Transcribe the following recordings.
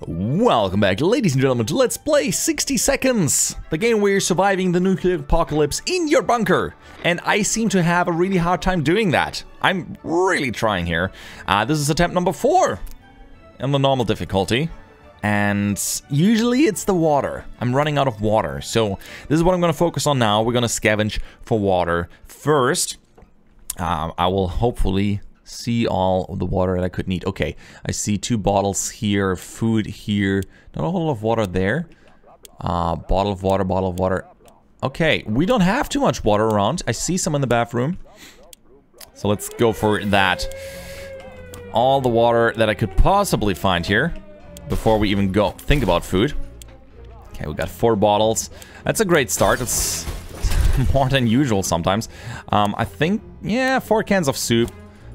Welcome back, ladies and gentlemen, to Let's Play 60 Seconds, the game where you're surviving the nuclear apocalypse in your bunker. And I seem to have a really hard time doing that. I'm really trying here. This is attempt number 4 in the normal difficulty. And usually it's the water. I'm running out of water. So this is what I'm going to focus on now. We're going to scavenge for water first. I will hopefully see all of the water that I could need. Okay, I see 2 bottles here, food here, not a whole lot of water there. Bottle of water, bottle of water. Okay, we don't have too much water around. I see some in the bathroom. So let's go for that. All the water that I could possibly find here before we even go think about food. Okay, we got 4 bottles. That's a great start. It's more than usual sometimes. I think, yeah, 4 cans of soup.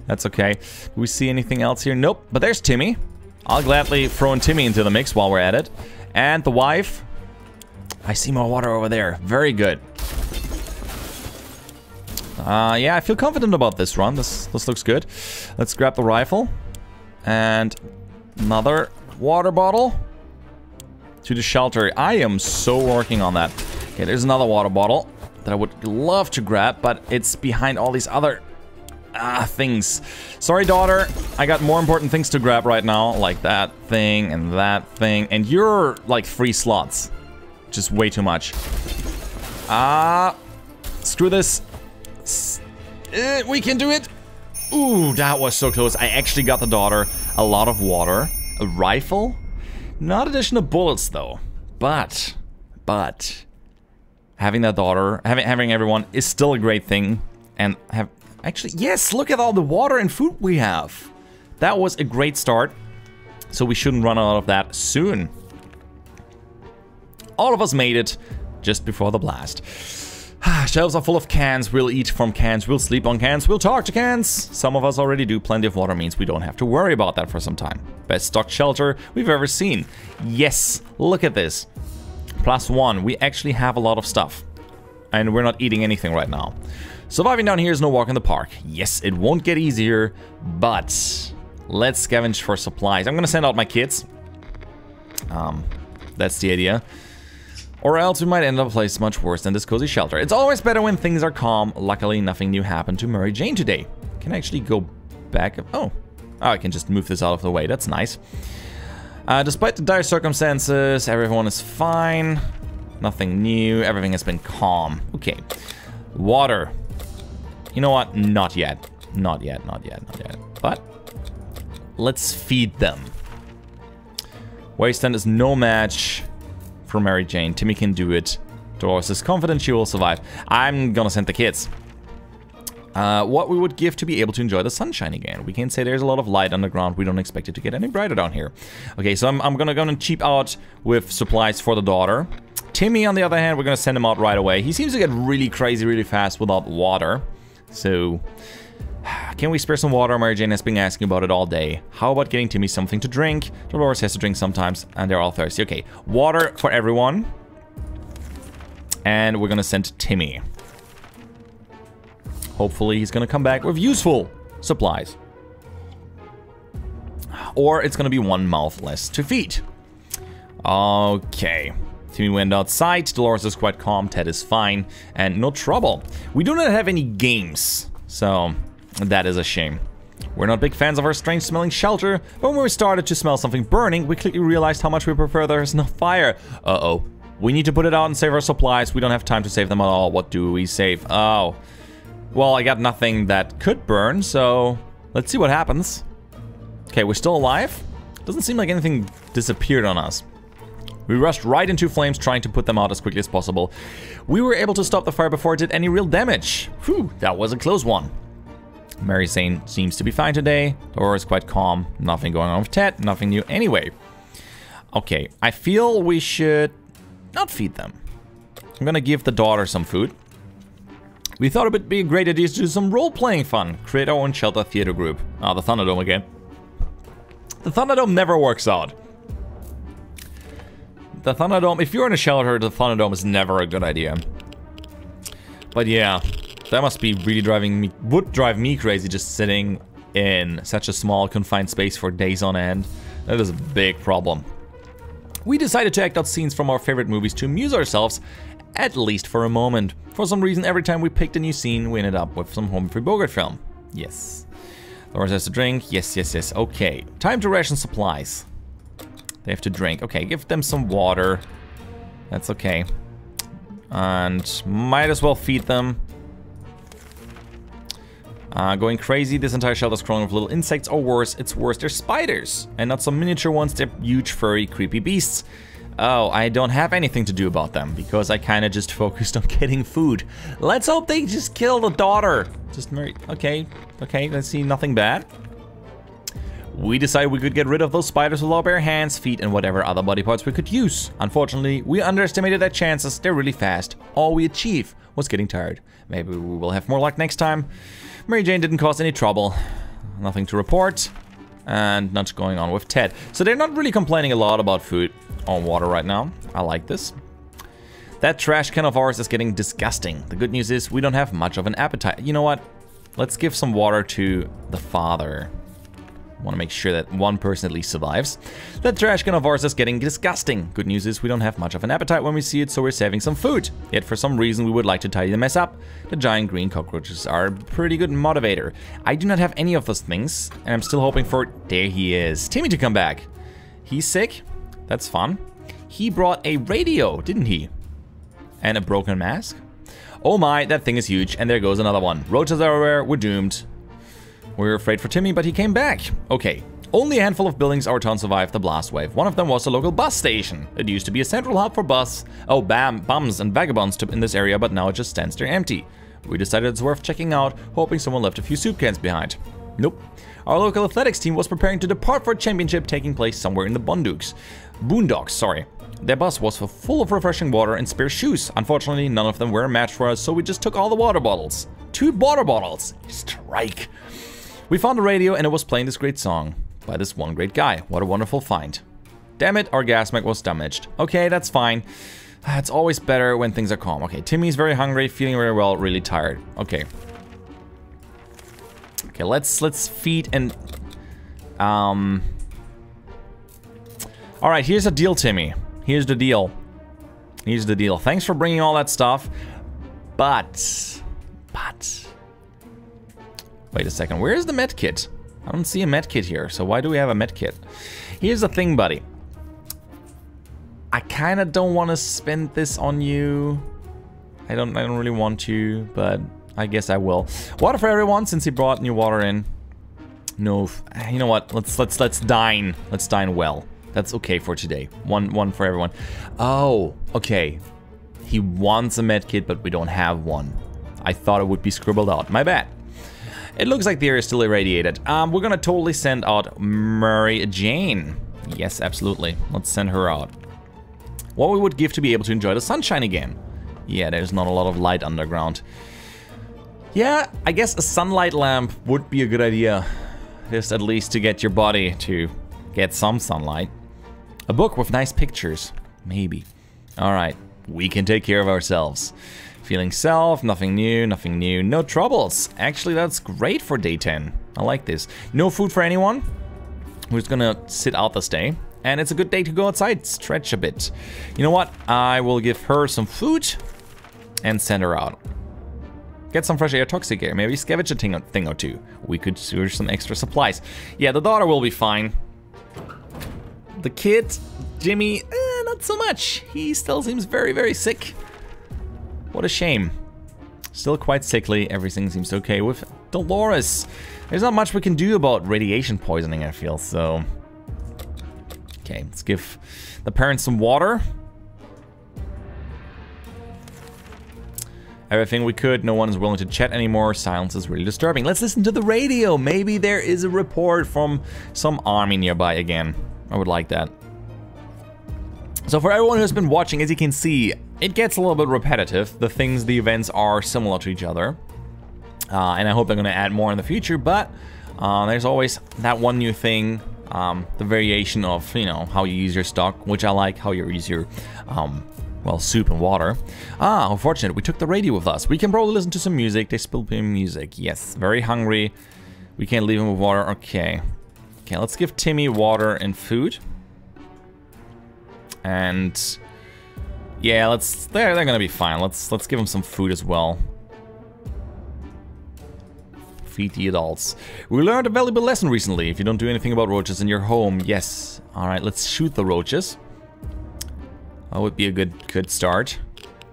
That's okay. Do we see anything else here? Nope. But there's Timmy. I'll gladly throw in Timmy into the mix while we're at it. And the wife. I see more water over there. Very good. Yeah, I feel confident about this run. This looks good. Let's grab the rifle. And another water bottle. To the shelter. I am so working on that. Okay, there's another water bottle that I would love to grab, but it's behind all these other things. Sorry, daughter. I got more important things to grab right now, like that thing and that thing. And you're like 3 slots. Just way too much. Screw this. We can do it. Ooh, that was so close. I actually got the daughter a lot of water. A rifle. Not additional bullets though. But having that daughter, having everyone is still a great thing. And actually, yes, look at all the water and food we have. That was a great start. So we shouldn't run out of that soon. All of us made it just before the blast. Shelves are full of cans. We'll eat from cans. We'll sleep on cans. We'll talk to cans. Some of us already do. Plenty of water means we don't have to worry about that for some time. Best stocked shelter we've ever seen. Yes, look at this. +1. We actually have a lot of stuff. And we're not eating anything right now. Surviving down here is no walk in the park. Yes, it won't get easier, but let's scavenge for supplies. I'm gonna send out my kids. That's the idea. Or else we might end up a place much worse than this cozy shelter. It's always better when things are calm. Luckily, nothing new happened to Mary Jane today. Can I actually go back? Oh, I can just move this out of the way. That's nice. Despite the dire circumstances, everyone is fine. Nothing new. Everything has been calm. Okay. Water. You know what? Not yet. Not yet, not yet, not yet. But let's feed them. Wasteland is no match for Mary Jane. Timmy can do it. Dolores is confident she will survive. I'm gonna send the kids. What we would give to be able to enjoy the sunshine again. We can say there's a lot of light underground. We don't expect it to get any brighter down here. Okay, so I'm gonna go and cheap out with supplies for the daughter. Timmy, on the other hand, we're gonna send him out right away. He seems to get really crazy really fast without water. So, can we spare some water? Mary Jane has been asking about it all day. How about getting Timmy something to drink? Dolores has to drink sometimes, and they're all thirsty. Okay, water for everyone. And we're gonna send Timmy. Hopefully he's gonna come back with useful supplies. Or it's gonna be 1 mouth less to feed. Okay. Timmy went outside, Dolores is quite calm, Ted is fine, and no trouble. We do not have any games, so that is a shame. We're not big fans of our strange smelling shelter, but when we started to smell something burning, we quickly realized how much we prefer there's no fire. Uh-oh. We need to put it out and save our supplies. We don't have time to save them at all. What do we save? Oh. Well, I got nothing that could burn, so let's see what happens. Okay, we're still alive. Doesn't seem like anything disappeared on us. We rushed right into flames, trying to put them out as quickly as possible. We were able to stop the fire before it did any real damage. Whew, that was a close one. Mary Jane seems to be fine today. Dora is quite calm. Nothing going on with Ted. Nothing new anyway. Okay, I feel we should not feed them. I'm gonna give the daughter some food. We thought it would be a great idea to do some role-playing fun. Create our own shelter theater group. Ah, the Thunderdome again. The Thunderdome never works out. The Thunderdome, if you're in a shelter, the Thunderdome is never a good idea. But yeah, that must be really would drive me crazy just sitting in such a small confined space for days on end. That is a big problem. We decided to act out scenes from our favorite movies to amuse ourselves, at least for a moment. For some reason, every time we picked a new scene, we ended up with some Humphrey Bogart film. Yes. Laura has to drink. Yes, yes, yes. Okay. Time to ration supplies. They have to drink. Okay, give them some water. That's okay. And might as well feed them. Going crazy. This entire shelter's crawling with little insects, or worse, it's worse, they're spiders. And not some miniature ones, they're huge, furry, creepy beasts. Oh, I don't have anything to do about them, because I kind of just focused on getting food. Let's hope they just kill the daughter. Just marry. Okay, okay, let's see, nothing bad. We decided we could get rid of those spiders with our bare hands, feet, and whatever other body parts we could use. Unfortunately, we underestimated their chances, they're really fast. All we achieved was getting tired. Maybe we will have more luck next time. Mary Jane didn't cause any trouble. Nothing to report. And not going on with Ted. So they're not really complaining a lot about food or water right now. I like this. That trash can of ours is getting disgusting. The good news is we don't have much of an appetite. You know what? Let's give some water to the father. Want to make sure that one person at least survives. That trash can of ours is getting disgusting. Good news is we don't have much of an appetite when we see it, so we're saving some food. Yet for some reason we would like to tidy the mess up. The giant green cockroaches are a pretty good motivator. I do not have any of those things, and I'm still hoping for, there he is, Timmy to come back. He's sick. That's fun. He brought a radio, didn't he? And a broken mask. Oh my, that thing is huge, and there goes another one. Roaches everywhere, we're doomed. We were afraid for Timmy, but he came back. Okay, only a handful of buildings our town survived the blast wave. One of them was a local bus station. It used to be a central hub for bums and vagabonds in this area, but now it just stands there empty. We decided it's worth checking out, hoping someone left a few soup cans behind. Nope. Our local athletics team was preparing to depart for a championship taking place somewhere in the Boondocks, sorry. Their bus was full of refreshing water and spare shoes. Unfortunately, none of them were a match for us, so we just took all the water bottles. 2 water bottles. Strike. We found a radio and it was playing this great song by this one great guy. What a wonderful find. Damn it, our gas mac was damaged. Okay, that's fine. It's always better when things are calm. Okay, Timmy's very hungry, feeling very well, really tired. Okay. Okay, let's feed and all right, here's the deal, Timmy. Here's the deal. Here's the deal. Thanks for bringing all that stuff. But wait a second, where's the med kit? I don't see a med kit here, so why do we have a med kit? Here's the thing, buddy. I kind of don't want to spend this on you. I don't really want to, but I guess I will. Water for everyone, since he brought new water in. No, you know what? Let's dine. Let's dine well. That's okay for today. One for everyone. Oh, okay. He wants a med kit, but we don't have one. I thought it would be scribbled out. My bad. It looks like the area is still irradiated. We're gonna totally send out Mary Jane. Yes, absolutely. Let's send her out. What we would give to be able to enjoy the sunshine again. Yeah, there's not a lot of light underground. Yeah, I guess a sunlight lamp would be a good idea. Just at least to get your body to get some sunlight. A book with nice pictures. Maybe. Alright, we can take care of ourselves. Feeling self, nothing new, no troubles. Actually, that's great for day 10. I like this. No food for anyone. We're just gonna sit out this day. And it's a good day to go outside, stretch a bit. You know what? I will give her some food and send her out. Get some fresh air, toxic air, maybe scavenge a thing or two. We could use some extra supplies. Yeah, the daughter will be fine. The kid, Jimmy, not so much. He still seems very, very sick. What a shame. Still quite sickly, everything seems okay with Dolores. There's not much we can do about radiation poisoning, I feel, so... Okay, let's give the parents some water. Everything we could, no one is willing to chat anymore, silence is really disturbing. Let's listen to the radio, maybe there is a report from some army nearby again. I would like that. So for everyone who's been watching, as you can see, it gets a little bit repetitive. The events are similar to each other. And I hope they're gonna add more in the future, but there's always that one new thing. The variation of, you know, how you use your stock, which I like, how you use your, well, soup and water. How fortunate, we took the radio with us. We can probably listen to some music. They still play music. Yes, very hungry. We can't leave him with water. Okay. Okay, let's give Timmy water and food. And yeah, they're gonna be fine. Let's give them some food as well. Feed the adults. We learned a valuable lesson recently. If you don't do anything about roaches in your home, yes. All right, let's shoot the roaches. That would be a good start.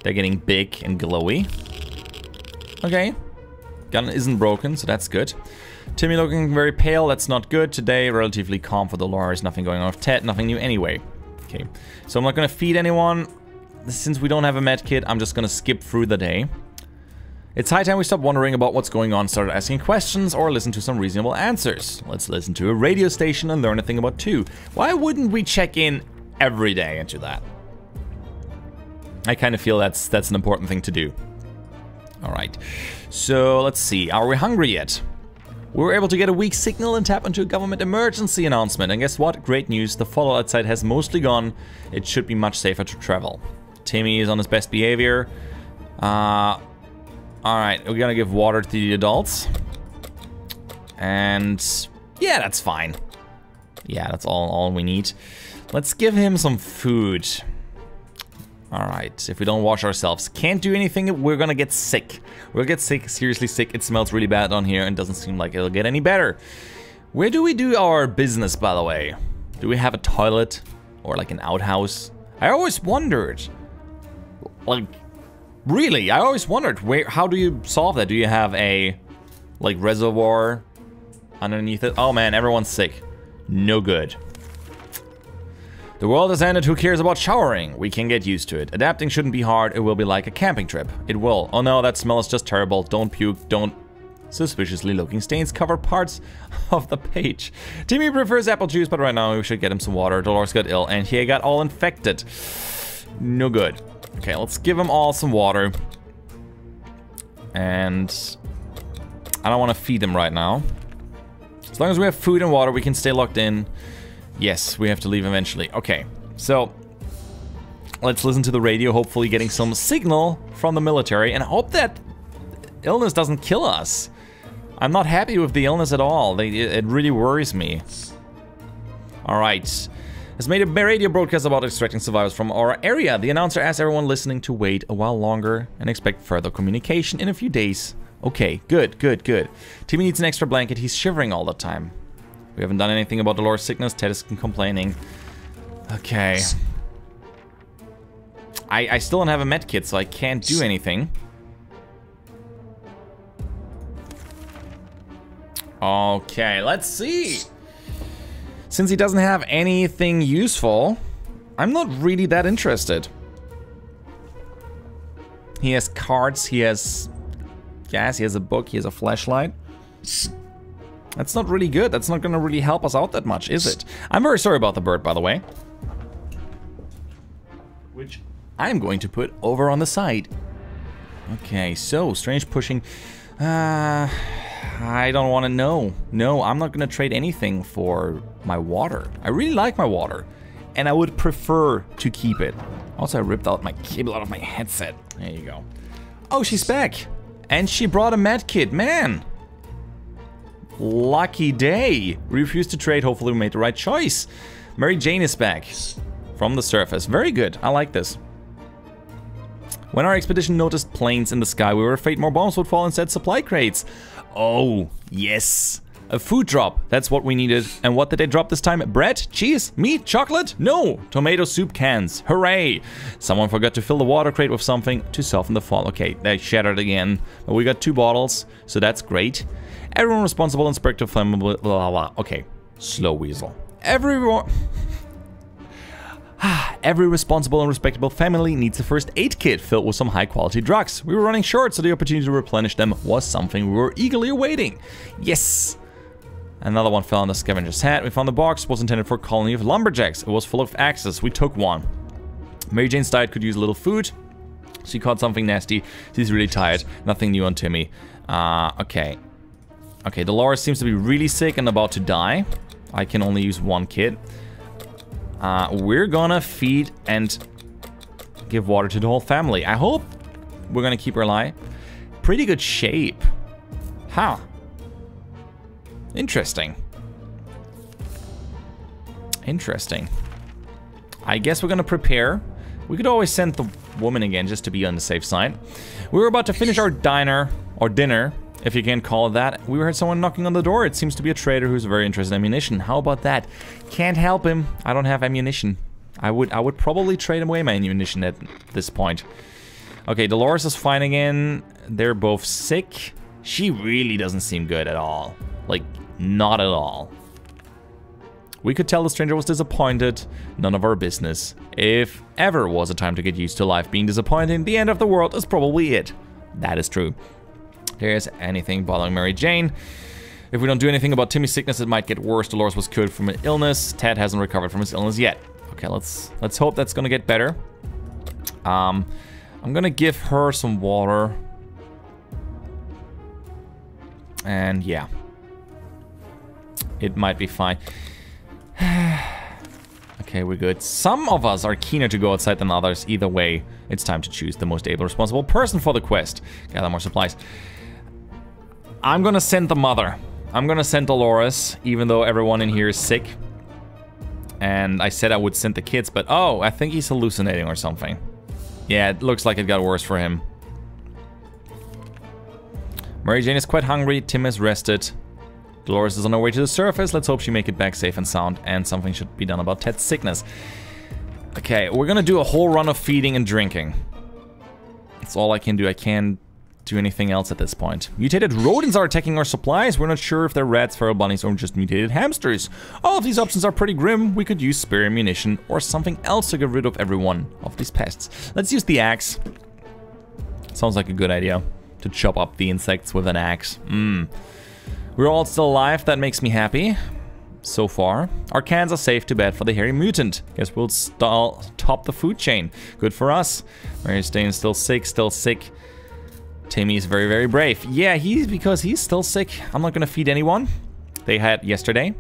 They're getting big and glowy. Okay. Gun isn't broken, so that's good. Timmy looking very pale. That's not good. Today, relatively calm for the Dolores. Nothing going on with Ted. Nothing new anyway. Okay. So I'm not gonna feed anyone. Since we don't have a med kit, I'm just gonna skip through the day. It's high time we stop wondering about what's going on, started asking questions, or listen to some reasonable answers. Let's listen to a radio station and learn a thing about two. Why wouldn't we check in every day into that? I kind of feel that's an important thing to do. Alright, so let's see, are we hungry yet? We were able to get a weak signal and tap into a government emergency announcement, and guess what? Great news, the fallout outside has mostly gone. It should be much safer to travel. Timmy is on his best behavior. Alright, we're gonna give water to the adults. And yeah, that's fine. Yeah, that's all we need. Let's give him some food. Alright, if we don't wash ourselves, can't do anything, we're gonna get sick. We'll get sick, seriously sick. It smells really bad on here and doesn't seem like it'll get any better. Where do we do our business, by the way? Do we have a toilet? Or like an outhouse? I always wondered. Like, really, I always wondered, how do you solve that? Do you have a, like, reservoir underneath it? Oh man, everyone's sick. No good. The world has ended, who cares about showering? We can get used to it. Adapting shouldn't be hard, it will be like a camping trip. It will. Oh no, that smell is just terrible. Don't puke, don't. Suspiciously looking stains cover parts of the page. Timmy prefers apple juice, but right now we should get him some water. Dolores got ill and he got all infected. No good. Okay, let's give them all some water. And I don't want to feed them right now. As long as we have food and water, we can stay locked in. Yes, we have to leave eventually. Okay, so let's listen to the radio, hopefully getting some signal from the military, and I hope that illness doesn't kill us. I'm not happy with the illness at all. It really worries me. All right. Has made a radio broadcast about extracting survivors from our area. The announcer asked everyone listening to wait a while longer and expect further communication in a few days. Okay, good, good, good. Timmy needs an extra blanket. He's shivering all the time. We haven't done anything about Dolores' sickness. Ted is complaining. Okay. I still don't have a med kit, so I can't do anything. Okay, let's see. Since he doesn't have anything useful, I'm not really that interested. He has cards, he has gas, he has a book, he has a flashlight. That's not really good. That's not gonna really help us out that much, is it? I'm very sorry about the bird, by the way. Which I'm going to put over on the side. Okay, so, strange pushing. I don't want to know. No, I'm not going to trade anything for my water. I really like my water, and I would prefer to keep it. Also, I ripped out my cable out of my headset. There you go. Oh, she's back. And she brought a med kit. Man. Lucky day. We refused to trade. Hopefully we made the right choice. Mary Jane is back. From the surface. Very good. I like this. When our expedition noticed planes in the sky, we were afraid more bombs would fall instead supply crates. Oh, yes. A food drop. That's what we needed. And what did they drop this time? Bread? Cheese? Meat? Chocolate? No. Tomato soup cans. Hooray. Someone forgot to fill the water crate with something to soften the fall. Okay, they shattered again. But we got 2 bottles, so that's great. Everyone responsible, inspector, flammable, blah, blah. Okay, slow weasel. Every responsible and respectable family needs a first aid kit filled with some high quality drugs. We were running short, so the opportunity to replenish them was something we were eagerly awaiting. Yes! Another one fell on the scavenger's hat. We found the box. It was intended for a colony of lumberjacks. It was full of axes. We took one. Mary Jane's diet could use a little food. She caught something nasty. She's really tired. Nothing new on Timmy. Okay. Okay, Dolores seems to be really sick and about to die. I can only use one kit. We're gonna feed and give water to the whole family. I hope we're gonna keep her alive. Pretty good shape. Huh. Interesting. Interesting. I guess we're gonna prepare. We could always send the woman again just to be on the safe side. We were about to finish our dinner, or dinner, if you can call it that. We heard someone knocking on the door. It seems to be a trader who's very interested in ammunition. How about that? Can't help him. I don't have ammunition. I would probably trade away my ammunition at this point. Okay, Dolores is fine again. They're both sick. She really doesn't seem good at all. Like, not at all. We could tell the stranger was disappointed. None of our business. If ever was a time to get used to life being disappointing, the end of the world is probably it. That is true. There's anything bothering Mary Jane. If we don't do anything about Timmy's sickness, it might get worse. Dolores was cured from an illness. Ted hasn't recovered from his illness yet. Okay, let's hope that's gonna get better. I'm gonna give her some water. And yeah. It might be fine. Okay, we're good. Some of us are keener to go outside than others. Either way, it's time to choose the most able, responsible person for the quest. Gather more supplies. I'm gonna send the mother. I'm gonna send Dolores, even though everyone in here is sick. And I said I would send the kids, but oh, I think he's hallucinating or something. Yeah, it looks like it got worse for him. Mary Jane is quite hungry. Tim is rested. Dolores is on her way to the surface. Let's hope she make it back safe and sound. And something should be done about Ted's sickness. Okay, we're gonna do a whole run of feeding and drinking. That's all I can do. I can't do anything else at this point. Mutated rodents are attacking our supplies. We're not sure if they're rats, feral bunnies, or just mutated hamsters. All of these options are pretty grim. We could use spare ammunition or something else to get rid of every one of these pests. Let's use the axe. Sounds like a good idea. To chop up the insects with an axe. We're all still alive. That makes me happy. So far. Our cans are safe to bed for the hairy mutant. Guess we'll top the food chain. Good for us. Mary Jane is still sick. Timmy is very, very brave. Yeah, because he's still sick. I'm not gonna feed anyone. They had yesterday.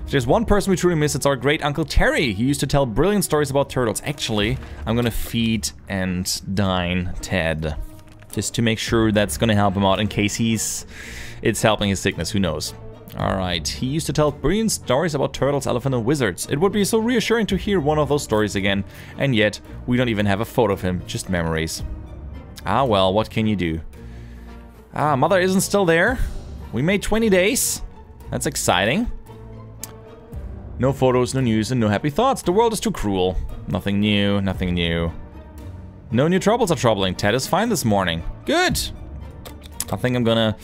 If there's one person we truly miss, it's our great Uncle Terry. He used to tell brilliant stories about turtles. Actually, I'm gonna feed and dine Ted. Just to make sure that's gonna help him out in case it's helping his sickness, who knows. Alright, he used to tell brilliant stories about turtles, elephant, and wizards. It would be so reassuring to hear one of those stories again, and yet we don't even have a photo of him, just memories. Ah well, what can you do? Ah, Mother isn't still there. We made 20 days. That's exciting. No photos, no news, and no happy thoughts. The world is too cruel. Nothing new, nothing new. No new troubles are troubling. Ted is fine this morning. Good. I think I'm gonna...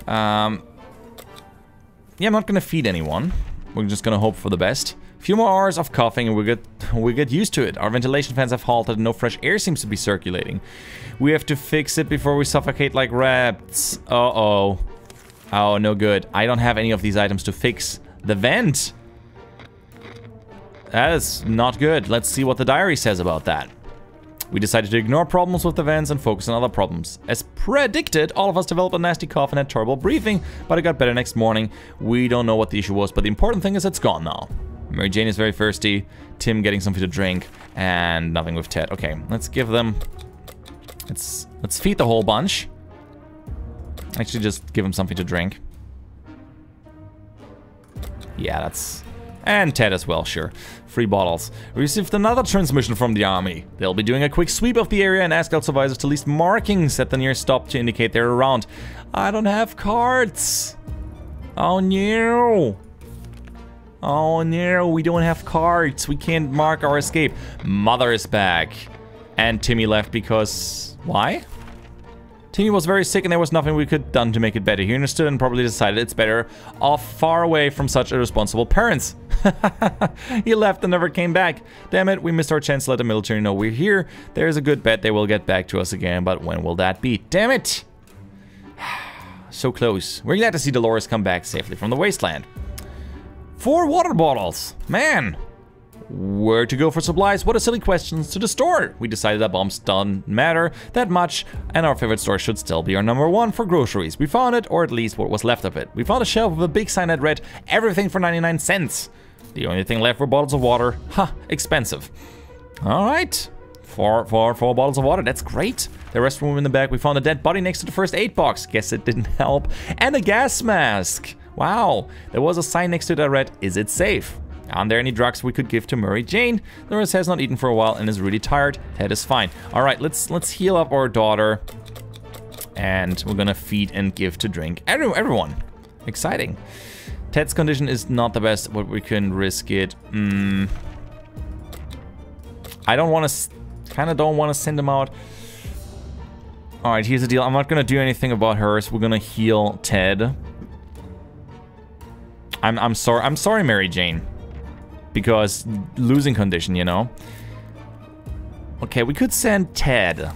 yeah, I'm not gonna feed anyone. We're just gonna hope for the best. A few more hours of coughing and we get used to it. Our ventilation fans have halted and no fresh air seems to be circulating. We have to fix it before we suffocate like rats. Uh-oh. Oh, no good. I don't have any of these items to fix the vent. That is not good. Let's see what the diary says about that. We decided to ignore problems with the vents and focus on other problems. As predicted, all of us developed a nasty cough and had terrible breathing, but it got better next morning. We don't know what the issue was, but the important thing is it's gone now. Mary Jane is very thirsty, Tim getting something to drink, and nothing with Ted. Okay, let's give them... Let's feed the whole bunch. Actually, just give them something to drink. Yeah, that's... And Ted as well, sure. 3 bottles. We received another transmission from the army. They'll be doing a quick sweep of the area and ask out survivors to list markings at the nearest stop to indicate they're around. I don't have cards. Oh no. Oh no, we don't have cards. We can't mark our escape. Mother is back. And Timmy left because... Why? Timmy was very sick and there was nothing we could have done to make it better. He understood and probably decided it's better off far away from such irresponsible parents. He left and never came back. Damn it, we missed our chance to let the military know we're here. There's a good bet they will get back to us again, but when will that be? Damn it! So close. We're glad to see Dolores come back safely from the wasteland. 4 water bottles! Man! Where to go for supplies? What a silly question. To the store! We decided that bombs don't matter that much, and our favorite store should still be our #1 for groceries. We found it, or at least what was left of it. We found a shelf with a big sign that read, "Everything for 99 cents." The only thing left were bottles of water. Ha! Expensive. Alright. 4 bottles of water. That's great. The restroom in the back. We found a dead body next to the first aid box. Guess it didn't help. And a gas mask. Wow. There was a sign next to it that read, "Is it safe?" Are there any drugs we could give to Mary Jane? Dolores has not eaten for a while and is really tired. Ted is fine. All right, let's heal up our daughter. And we're gonna feed and give to drink. Everyone. Exciting. Ted's condition is not the best, but we can risk it. I don't want to... Kind of don't want to send him out. All right, here's the deal. I'm not gonna do anything about hers. We're gonna heal Ted. I'm sorry, Mary Jane. Because losing condition, you know. Okay, we could send Ted.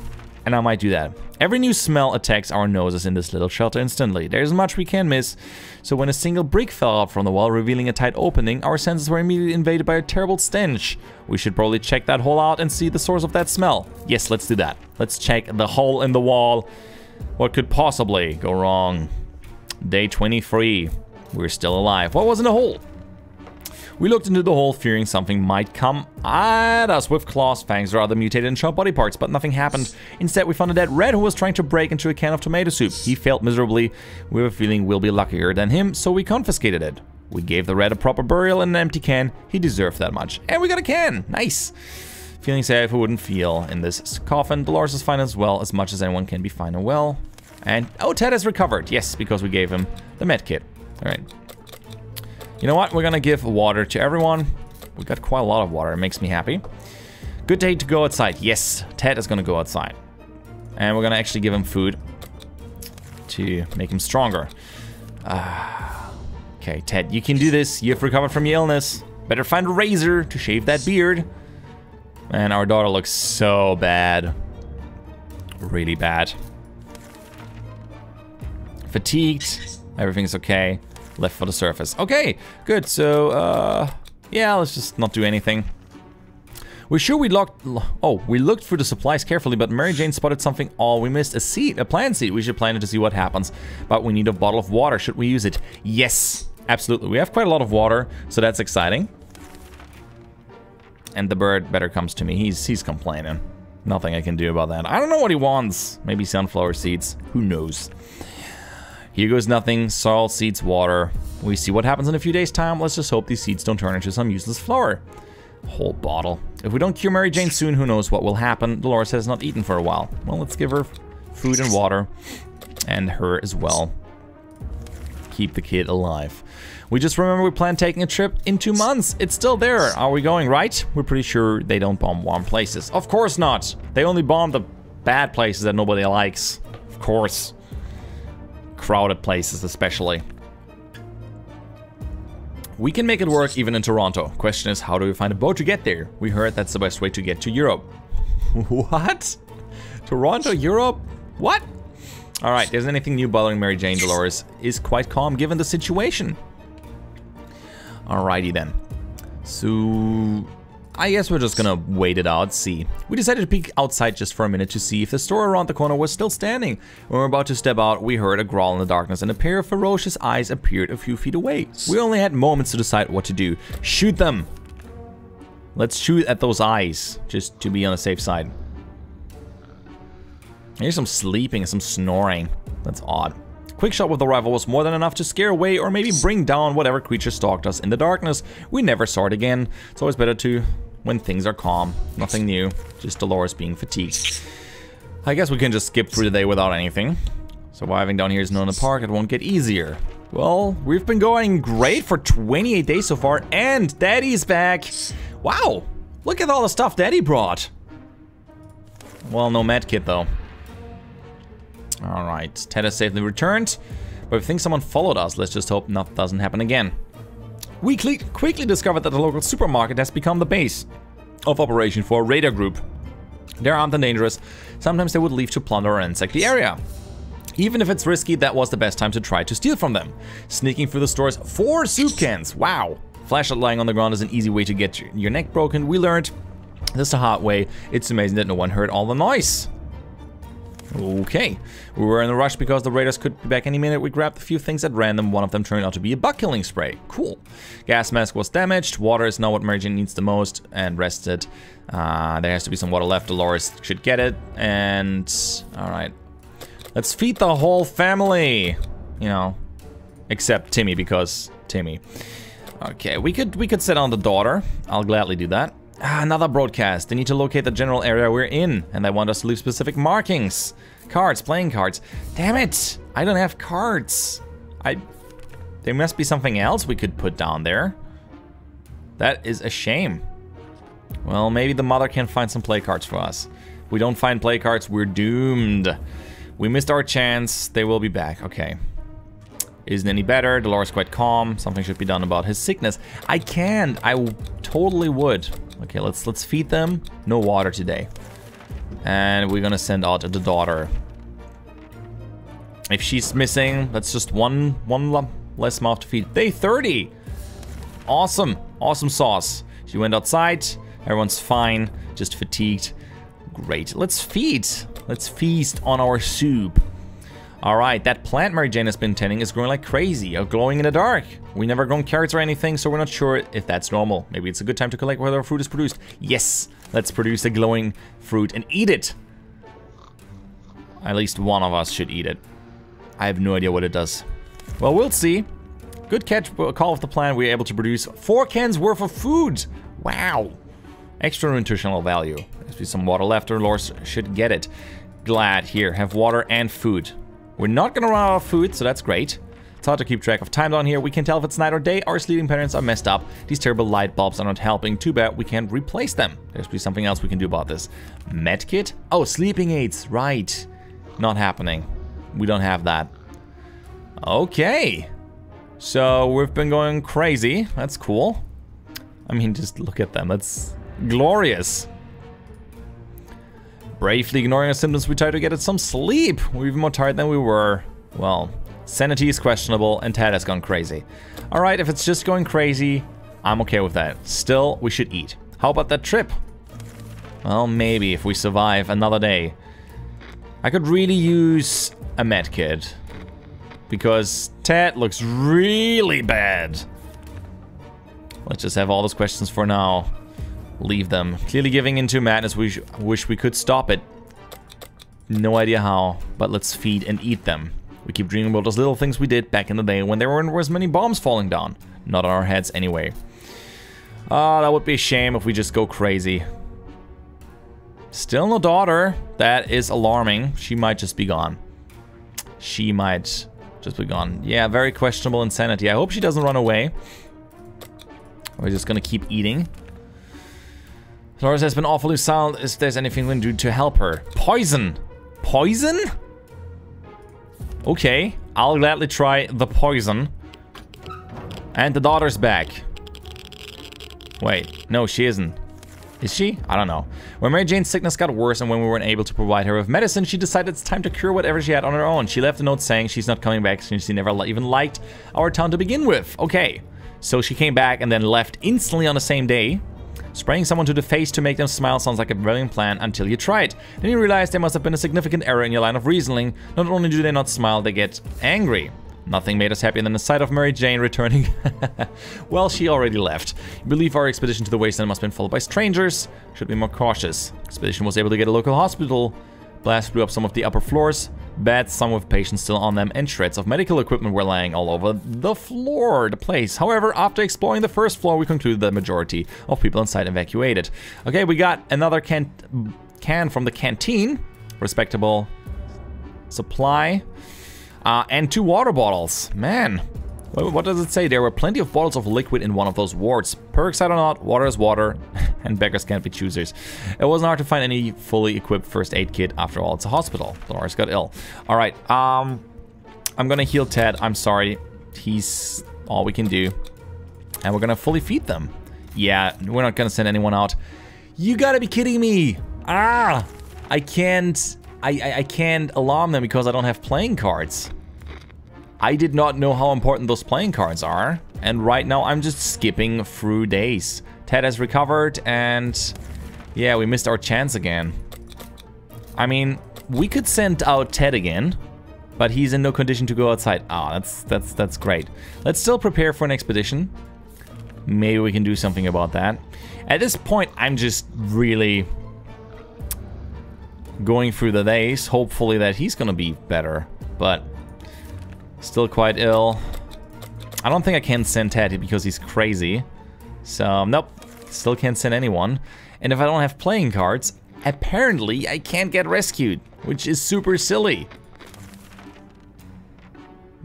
And I might do that. Every new smell attacks our noses in this little shelter instantly. There isn't much we can miss. So when a single brick fell out from the wall, revealing a tight opening, our senses were immediately invaded by a terrible stench. We should probably check that hole out and see the source of that smell. Yes, let's do that. Let's check the hole in the wall. What could possibly go wrong? Day 23. We're still alive. What was in the hole? We looked into the hole, fearing something might come at us with claws, fangs, or other mutated and sharp body parts, but nothing happened. Instead, we found a dead rat who was trying to break into a can of tomato soup. He failed miserably. We have a feeling we'll be luckier than him, so we confiscated it. We gave the rat a proper burial in an empty can. He deserved that much. And we got a can! Nice! Feeling safe, we wouldn't feel in this coffin. Dolores is fine as well, as much as anyone can be fine and well. And, oh, Ted has recovered. Yes, because we gave him the med kit. Alright. You know what? We're gonna give water to everyone. We got quite a lot of water. It makes me happy. Good day to go outside. Yes, Ted is gonna go outside. And we're gonna actually give him food to make him stronger. Okay, Ted, you can do this. You've recovered from your illness. Better find a razor to shave that beard. And our daughter looks so bad. Really bad. Fatigued. Everything's okay. Left for the surface. Okay, good. So, yeah, let's just not do anything. We're sure we looked through the supplies carefully, but Mary Jane spotted something. Oh, we missed a seed, a plant seed. We should plant it to see what happens. But we need a bottle of water. Should we use it? Yes, absolutely. We have quite a lot of water, so that's exciting. And the bird better comes to me. He's complaining. Nothing I can do about that. I don't know what he wants. Maybe sunflower seeds. Who knows? Here goes nothing. Soil, seeds, water. We see what happens in a few days' time. Let's just hope these seeds don't turn into some useless flower. Whole bottle. If we don't cure Mary Jane soon, who knows what will happen. Dolores has not eaten for a while. Well, let's give her food and water. And her as well. Keep the kid alive. We just remember we planned taking a trip in 2 months. It's still there. Are we going right? We're pretty sure they don't bomb warm places. Of course not. They only bomb the bad places that nobody likes. Of course. Crowded places especially. We can make it work even in Toronto. Question is, how do we find a boat to get there? We heard that's the best way to get to Europe. What? Toronto, Europe? What? Alright, there's anything new bothering Mary Jane. Dolores is quite calm given the situation. Alrighty then. So I guess we're just gonna wait it out, see. We decided to peek outside just for a minute to see if the store around the corner was still standing. When we were about to step out, we heard a growl in the darkness and a pair of ferocious eyes appeared a few feet away. We only had moments to decide what to do. Shoot them! Let's shoot at those eyes, just to be on the safe side. Here's some sleeping and some snoring. That's odd. Quick shot with the rifle was more than enough to scare away or maybe bring down whatever creature stalked us in the darkness. We never saw it again. It's always better to when things are calm. Nothing new, just Dolores being fatigued. I guess we can just skip through the day without anything. Surviving down here is known in the park. It won't get easier. Well, we've been going great for 28 days so far, and Daddy's back. Wow, look at all the stuff Daddy brought. Well, no med kit though. Alright, Ted has safely returned, but we think someone followed us. Let's just hope nothing doesn't happen again. We quickly discovered that the local supermarket has become the base of operation for a raider group. They're armed and dangerous. Sometimes they would leave to plunder or ransack the area. Even if it's risky, that was the best time to try to steal from them. Sneaking through the store's 4 soup cans. Wow. Flashlight lying on the ground is an easy way to get your neck broken. We learned this the hard way. It's amazing that no one heard all the noise. Okay, we were in a rush because the raiders could be back any minute. We grabbed a few things at random. One of them turned out to be a bug killing spray. Cool. Gas mask was damaged. Water is now what Mary Jane needs the most and rested. There has to be some water left. Dolores should get it. And alright, let's feed the whole family. You know, except Timmy because Timmy. Okay, we could set on the daughter. I'll gladly do that. Another broadcast. They need to locate the general area we're in, and they want us to leave specific markings. Cards, playing cards. Damn it! I don't have cards. There must be something else we could put down there. That is a shame. Well, maybe the mother can find some play cards for us. If we don't find play cards, we're doomed. We missed our chance. They will be back. Okay. Isn't any better. Dolores quite calm. Something should be done about his sickness. I can't. I totally would. Okay, let's feed them. No water today. And we're gonna send out the daughter. If she's missing, that's just one less mouth to feed. Day 30. Awesome. Awesome sauce. She went outside. Everyone's fine. Just fatigued. Great. Let's feed. Let's feast on our soup. Alright, that plant Mary Jane has been tending is growing like crazy, or glowing in the dark. We never grown carrots or anything, so we're not sure if that's normal. Maybe it's a good time to collect whether our fruit is produced. Yes, let's produce a glowing fruit and eat it. At least one of us should eat it. I have no idea what it does. Well, we'll see. Good catch, call of the plant. We were able to produce 4 cans worth of food. Wow. Extra nutritional value. There's be some water left, or Lors should get it. Glad. Here, have water and food. We're not gonna run out of food, so that's great. It's hard to keep track of time down here. We can tell if it's night or day. Our sleeping patterns are messed up. These terrible light bulbs are not helping. Too bad we can't replace them. There's be something else we can do about this. Medkit? Oh, sleeping aids. Right. Not happening. We don't have that. Okay. So we've been going crazy. That's cool. I mean, just look at them. That's glorious. Bravely ignoring our symptoms, we try to get some sleep. We're even more tired than we were. Well, sanity is questionable, and Ted has gone crazy. Alright, if it's just going crazy, I'm okay with that. Still, we should eat. How about that trip? Well, maybe if we survive another day. I could really use a med kit. Because Ted looks really bad. Let's just have all those questions for now. Leave them. Clearly giving into madness. We wish we could stop it. No idea how, but let's feed and eat them. We keep dreaming about those little things we did back in the day when there weren't as many bombs falling down. Not on our heads anyway. That would be a shame if we just go crazy. Still no daughter. That is alarming. She might just be gone. She might just be gone. Yeah, very questionable insanity. I hope she doesn't run away. We're just gonna keep eating. Dolores has been awfully silent. If there's anything we can do to help her. Poison! Poison? Okay, I'll gladly try the poison. And the daughter's back. Wait, no, she isn't. Is she? I don't know. When Mary Jane's sickness got worse and when we weren't able to provide her with medicine, she decided it's time to cure whatever she had on her own. She left a note saying she's not coming back since she never even liked our town to begin with. Okay, so she came back and then left instantly on the same day. Spraying someone to the face to make them smile sounds like a brilliant plan until you try it. Then you realize there must have been a significant error in your line of reasoning. Not only do they not smile, they get angry. Nothing made us happier than the sight of Mary Jane returning. Well, she already left. You believe our expedition to the wasteland must have been followed by strangers. Should be more cautious. Expedition was able to get a local hospital. Blast blew up some of the upper floors. Beds, some with patients still on them, and shreds of medical equipment were lying all over the place. However, after exploring the first floor, we concluded that the majority of people inside evacuated. Okay, we got another can from the canteen. Respectable supply. And 2 water bottles. Man, what does it say? There were plenty of bottles of liquid in one of those wards. Peroxide or not, water is water, and beggars can't be choosers. It wasn't hard to find any fully equipped first aid kit. After all, it's a hospital. Dolores got ill. All right, I'm gonna heal Ted. I'm sorry. He's all we can do. And we're gonna fully feed them. Yeah, we're not gonna send anyone out. You gotta be kidding me. I can't alarm them because I don't have playing cards. I did not know how important those playing cards are. And right now I'm just skipping through days. Ted has recovered and yeah, we missed our chance again. I mean, we could send out Ted again, but he's in no condition to go outside. Ah, that's great. Let's still prepare for an expedition. Maybe we can do something about that. At this point, I'm just really going through the days, hopefully that he's gonna be better, but still quite ill. I don't think I can send Ted because he's crazy. So, nope. Still can't send anyone. And if I don't have playing cards, apparently I can't get rescued, which is super silly.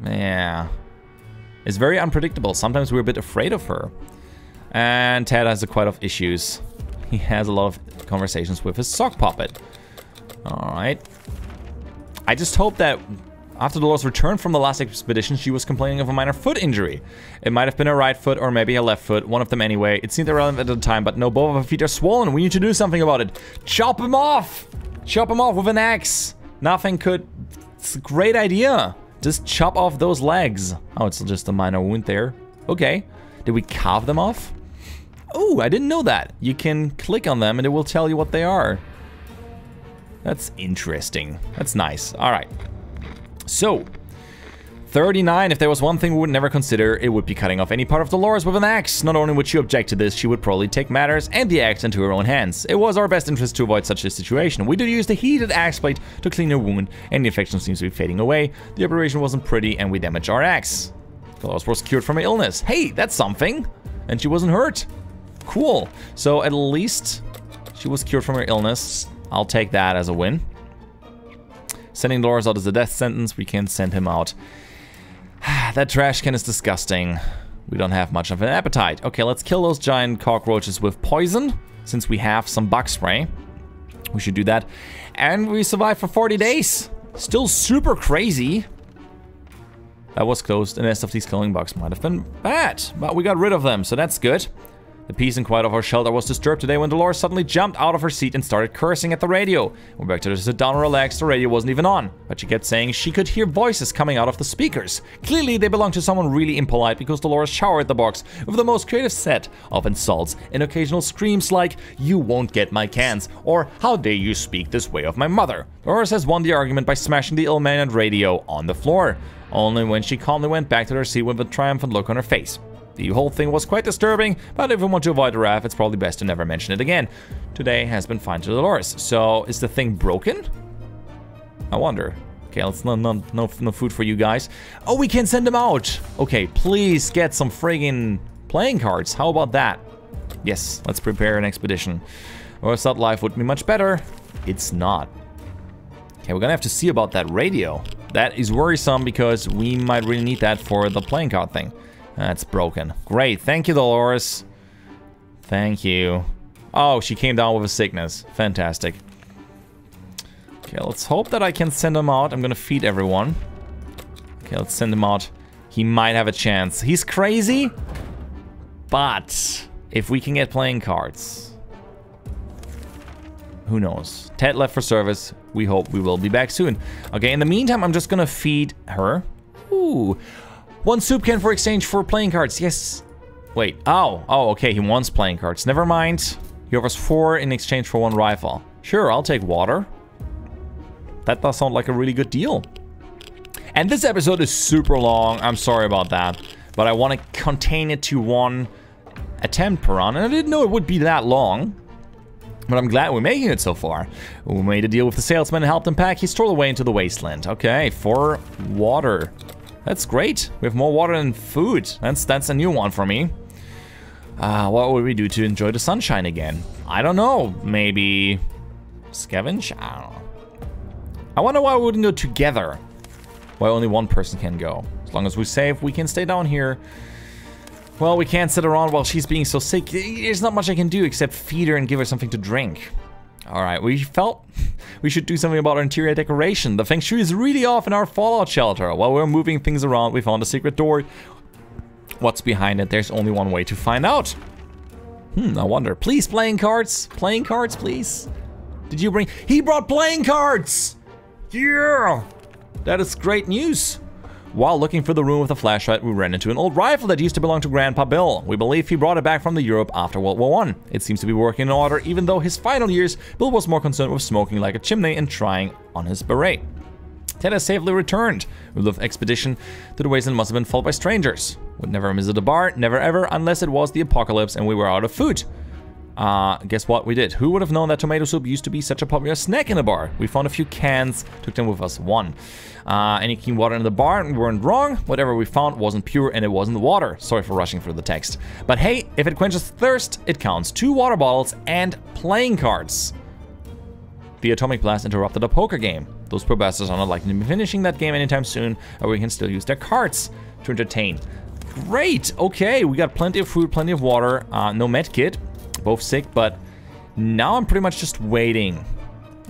Yeah. It's very unpredictable. Sometimes we're a bit afraid of her. And Ted has quite of issues. He has a lot of conversations with his sock puppet. Alright. I just hope that after Dolores returned from the last expedition, she was complaining of a minor foot injury. It might have been her right foot or maybe her left foot, one of them anyway. It seemed irrelevant at the time, but no, both of her feet are swollen. We need to do something about it. Chop him off! Chop him off with an axe. Nothing could... It's a great idea. Just chop off those legs. Oh, it's just a minor wound there. Okay. Did we carve them off? Oh, I didn't know that. You can click on them and it will tell you what they are. That's interesting. That's nice. All right. So, 39, if there was one thing we would never consider, it would be cutting off any part of Dolores with an axe. Not only would she object to this, she would probably take matters and the axe into her own hands. It was our best interest to avoid such a situation. We did use the heated axe blade to clean her wound, and the infection seems to be fading away. The operation wasn't pretty, and we damaged our axe. Dolores was cured from her illness. Hey, that's something! And she wasn't hurt. Cool. So at least she was cured from her illness. I'll take that as a win. Sending Dolores out is a death sentence. We can't send him out. That trash can is disgusting. We don't have much of an appetite. Okay, let's kill those giant cockroaches with poison, since we have some bug spray. We should do that. And we survived for 40 days. Still super crazy. That was close. The nest of these killing bugs might have been bad, but we got rid of them, so that's good. The peace and quiet of our shelter was disturbed today when Dolores suddenly jumped out of her seat and started cursing at the radio. We begged her to sit down and relax. The radio wasn't even on, but she kept saying she could hear voices coming out of the speakers. Clearly, they belonged to someone really impolite because Dolores showered the box with the most creative set of insults and occasional screams like, "You won't get my cans," or "How dare you speak this way of my mother." Dolores has won the argument by smashing the ill-mannered radio on the floor, only when she calmly went back to her seat with a triumphant look on her face. The whole thing was quite disturbing, but if we want to avoid the wrath, it's probably best to never mention it again. Today has been fine to Dolores. So, is the thing broken? I wonder. Okay, let's no food for you guys. Oh, we can send them out. Okay, please get some friggin' playing cards. How about that? Yes, let's prepare an expedition. Or I thought life would be much better. It's not. Okay, we're gonna have to see about that radio. That is worrisome because we might really need that for the playing card thing. That's broken. Great. Thank you, Dolores. Thank you. Oh, she came down with a sickness. Fantastic. Okay, let's hope that I can send him out. I'm gonna feed everyone. Okay, let's send him out. He might have a chance. He's crazy, but if we can get playing cards, who knows? Ted left for service. We hope we will be back soon. Okay, in the meantime, I'm just gonna feed her. Ooh. 1 soup can for exchange for playing cards. Yes. Wait. Oh, okay. He wants playing cards. Never mind. He offers 4 in exchange for 1 rifle. Sure, I'll take water. That does sound like a really good deal. And this episode is super long. I'm sorry about that. But I want to contain it to 1 attempt per run. And I didn't know it would be that long. But I'm glad we're making it so far. We made a deal with the salesman and helped him pack. He strolled away into the wasteland. Okay, 4 water. That's great. We have more water than food. That's a new one for me. What would we do to enjoy the sunshine again? I don't know. Maybe scavenge? I don't know. I wonder why we wouldn't go together. Why only 1 person can go. As long as we save, we can stay down here. Well, we can't sit around while she's being so sick. There's not much I can do except feed her and give her something to drink. Alright, we felt we should do something about our interior decoration. The feng shui is really off in our fallout shelter. While we're moving things around, we found a secret door. What's behind it? There's only one way to find out. I wonder. Please, playing cards. Playing cards, please. Did you bring... He brought playing cards! Yeah! That is great news. While looking for the room with a flashlight, we ran into an old rifle that used to belong to Grandpa Bill. We believe he brought it back from the Europe after World War I. It seems to be working in order, even though his final years, Bill was more concerned with smoking like a chimney and trying on his beret. Ted has safely returned. We left expedition to the wasteland must have been followed by strangers. Would never visit a bar, never ever, unless it was the apocalypse and we were out of food. Guess what we did? Who would have known that tomato soup used to be such a popular snack in the bar? We found a few cans, took them with us. 1. Any clean water in the bar? We weren't wrong. Whatever we found wasn't pure and it wasn't water. Sorry for rushing through the text. But hey, if it quenches thirst, it counts. 2 water bottles and playing cards. The atomic blast interrupted a poker game. Those poor bastards are not likely to be finishing that game anytime soon, or we can still use their cards to entertain. Great, okay, we got plenty of food, plenty of water, no med kit. Both sick, but now I'm pretty much just waiting.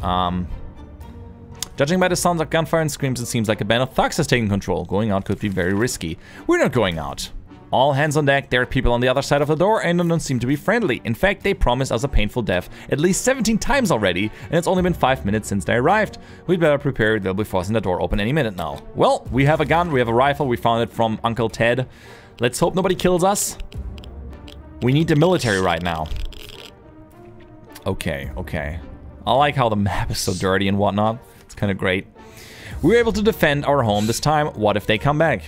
Judging by the sounds of gunfire and screams, it seems like a band of thugs has taken control. Going out could be very risky. We're not going out. All hands on deck. There are people on the other side of the door and they don't seem to be friendly. In fact, they promised us a painful death at least 17 times already, and it's only been 5 minutes since they arrived. We'd better prepare. They'll be forcing the door open any minute now. Well, we have a gun, we have a rifle, we found it from Uncle Ted. Let's hope nobody kills us. We need the military right now. Okay, okay. I like how the map is so dirty and whatnot. It's kind of great. We were able to defend our home this time. What if they come back?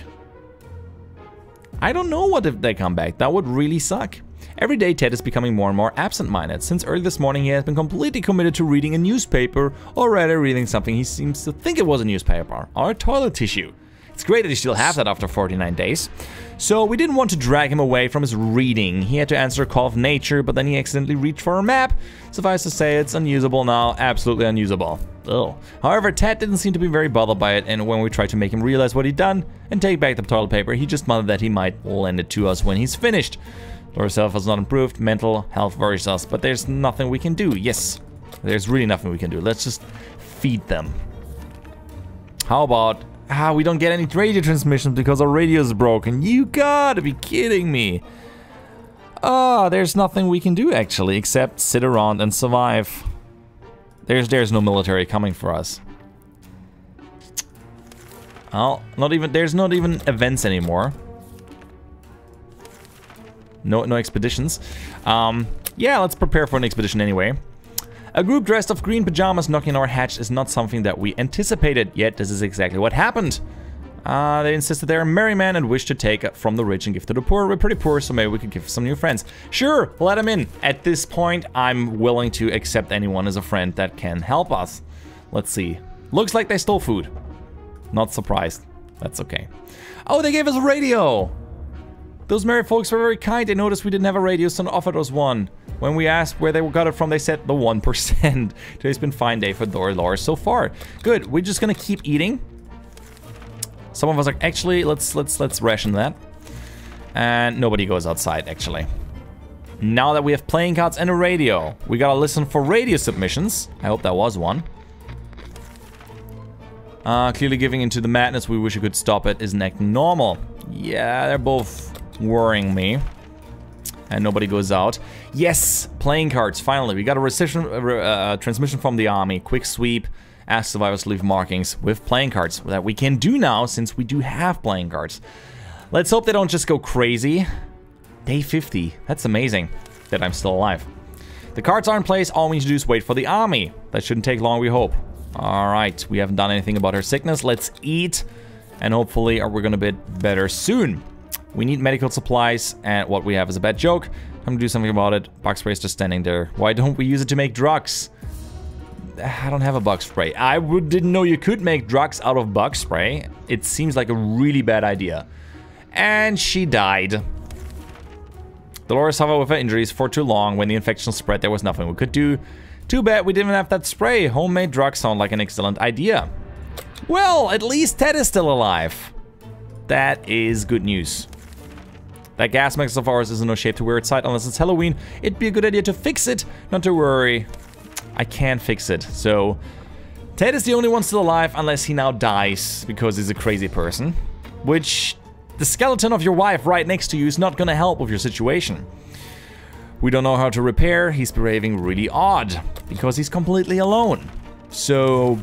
I don't know what if they come back. That would really suck. Every day Ted is becoming more and more absent-minded. Since early this morning he has been completely committed to reading a newspaper, or rather reading something he seems to think it was a newspaper, or toilet tissue. It's great that he still has that after 49 days. So we didn't want to drag him away from his reading. He had to answer a call of nature, but then he accidentally reached for a map. Suffice to say, it's unusable now, absolutely unusable. Ugh. However, Ted didn't seem to be very bothered by it, and when we tried to make him realize what he'd done and take back the toilet paper, he just muttered that he might lend it to us when he's finished. Laura's health has not improved, mental health worries us, but there's nothing we can do. Yes, there's really nothing we can do. Let's just feed them. How about... we don't get any radio transmissions because our radio is broken. You gotta be kidding me. There's nothing we can do actually, except sit around and survive. There's no military coming for us. Oh, there's not even events anymore. No expeditions. Yeah, let's prepare for an expedition anyway. A group dressed of green pajamas knocking on our hatch is not something that we anticipated, yet this is exactly what happened. They insisted they're a merry man and wish to take from the rich and give to the poor. We're pretty poor, so maybe we could give some new friends. Sure, let them in. At this point, I'm willing to accept anyone as a friend that can help us. Let's see. Looks like they stole food. Not surprised. That's okay. Oh, they gave us a radio! Those merry folks were very kind. They noticed we didn't have a radio, so offered us one. When we asked where they got it from, they said the 1%. Today's been a fine day for Dolores so far. Good, we're just gonna keep eating. Some of us are actually, let's ration that. And nobody goes outside, actually. Now that we have playing cards and a radio, we gotta listen for radio submissions. I hope that was one. Clearly giving into the madness, we wish we could stop it, isn't acting normal. Yeah, they're both worrying me. And nobody goes out. Yes, playing cards, finally. We got a transmission from the army. Quick sweep. Ask survivors to leave markings with playing cards. That we can do now, since we do have playing cards. Let's hope they don't just go crazy. Day 50. That's amazing that I'm still alive. The cards are in place. All we need to do is wait for the army. That shouldn't take long, we hope. Alright, we haven't done anything about her sickness. Let's eat. And hopefully we're gonna be better soon. We need medical supplies, and what we have is a bad joke. I'm gonna do something about it. Bug spray is just standing there. Why don't we use it to make drugs? I don't have a bug spray. I didn't know you could make drugs out of bug spray. It seems like a really bad idea. And she died. Dolores suffered with her injuries for too long. When the infection spread, there was nothing we could do. Too bad we didn't have that spray. Homemade drugs sound like an excellent idea. Well, at least Ted is still alive. That is good news. That gas mask of ours is in no shape to wear outside unless it's Halloween. It'd be a good idea to fix it. Not to worry. I can't fix it. So, Ted is the only one still alive unless he now dies because he's a crazy person. Which, the skeleton of your wife right next to you is not gonna help with your situation. We don't know how to repair. He's behaving really odd because he's completely alone. So,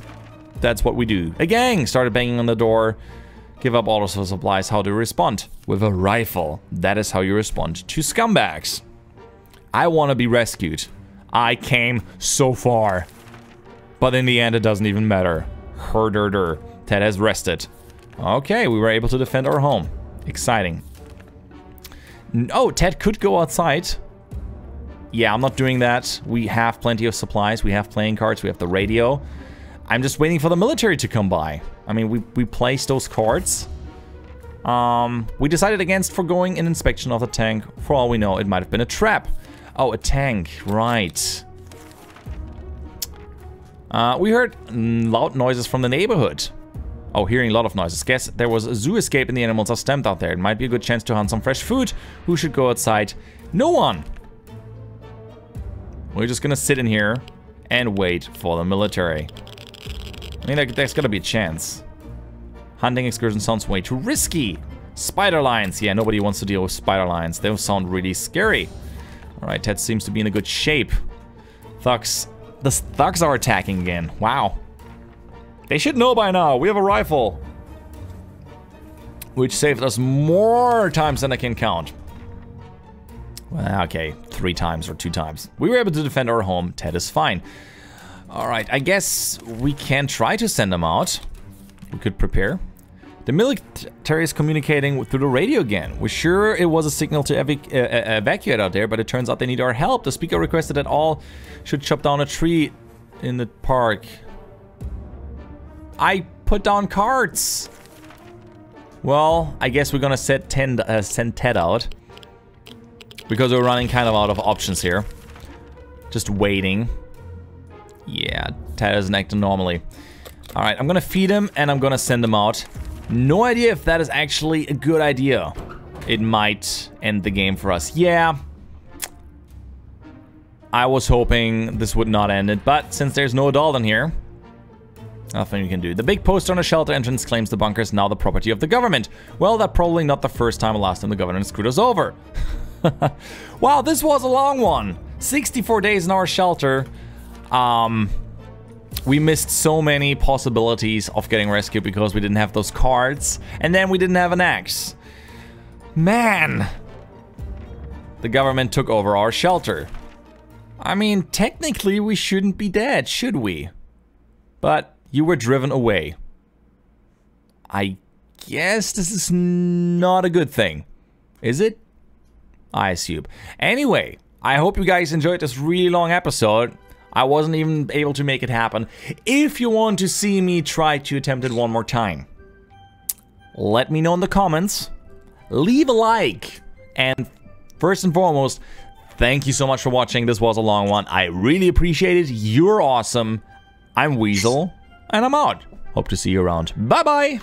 that's what we do. A gang started banging on the door. Give up all of the supplies. How to respond? With a rifle. That is how you respond to scumbags. I want to be rescued. I came so far. But in the end, it doesn't even matter. Herder. Ted has rested. Okay, we were able to defend our home. Exciting. Oh, Ted could go outside. Yeah, I'm not doing that. We have plenty of supplies. We have playing cards. We have the radio. I'm just waiting for the military to come by. I mean, we placed those cards. We decided against foregoing an inspection of the tank. For all we know, it might have been a trap. Oh, a tank. Right. We heard loud noises from the neighborhood. Oh, hearing a lot of noises. Guess there was a zoo escape and the animals are stamped out there. It might be a good chance to hunt some fresh food. Who should go outside? No one. We're just gonna sit in here and wait for the military. I mean, there's gotta be a chance. Hunting excursion sounds way too risky. Spider lions. Yeah, nobody wants to deal with spider lions. They sound really scary. Alright, Ted seems to be in a good shape. Thugs. The thugs are attacking again. Wow. They should know by now. We have a rifle. Which saved us more times than I can count. Well, okay. 3 times or 2 times. We were able to defend our home. Ted is fine. Alright, I guess we can try to send them out. We could prepare. The military is communicating through the radio again. We're sure it was a signal to evacuate out there, but it turns out they need our help. The speaker requested that all should chop down a tree in the park. I put down carts. Well, I guess we're gonna send Ted out. Because we're running kind of out of options here. Just waiting. Yeah, Ted isn't acting normally. Alright, I'm gonna feed him and I'm gonna send him out. No idea if that is actually a good idea. It might end the game for us. Yeah. I was hoping this would not end it, but since there's no adult in here, nothing we can do. The big poster on the shelter entrance claims the bunker is now the property of the government. Well, that's probably not the first time or last time the government screwed us over. Wow, this was a long one. 64 days in our shelter. We missed so many possibilities of getting rescued because we didn't have those cards. And then we didn't have an axe. Man. The government took over our shelter. I mean, technically we shouldn't be dead, should we? But you were driven away. I guess this is not a good thing. Is it? I assume. Anyway, I hope you guys enjoyed this really long episode. I wasn't even able to make it happen. If you want to see me try to attempt it one more time, let me know in the comments. Leave a like. And first and foremost, thank you so much for watching. This was a long one. I really appreciate it. You're awesome. I'm Weasel, and I'm out. Hope to see you around. Bye-bye.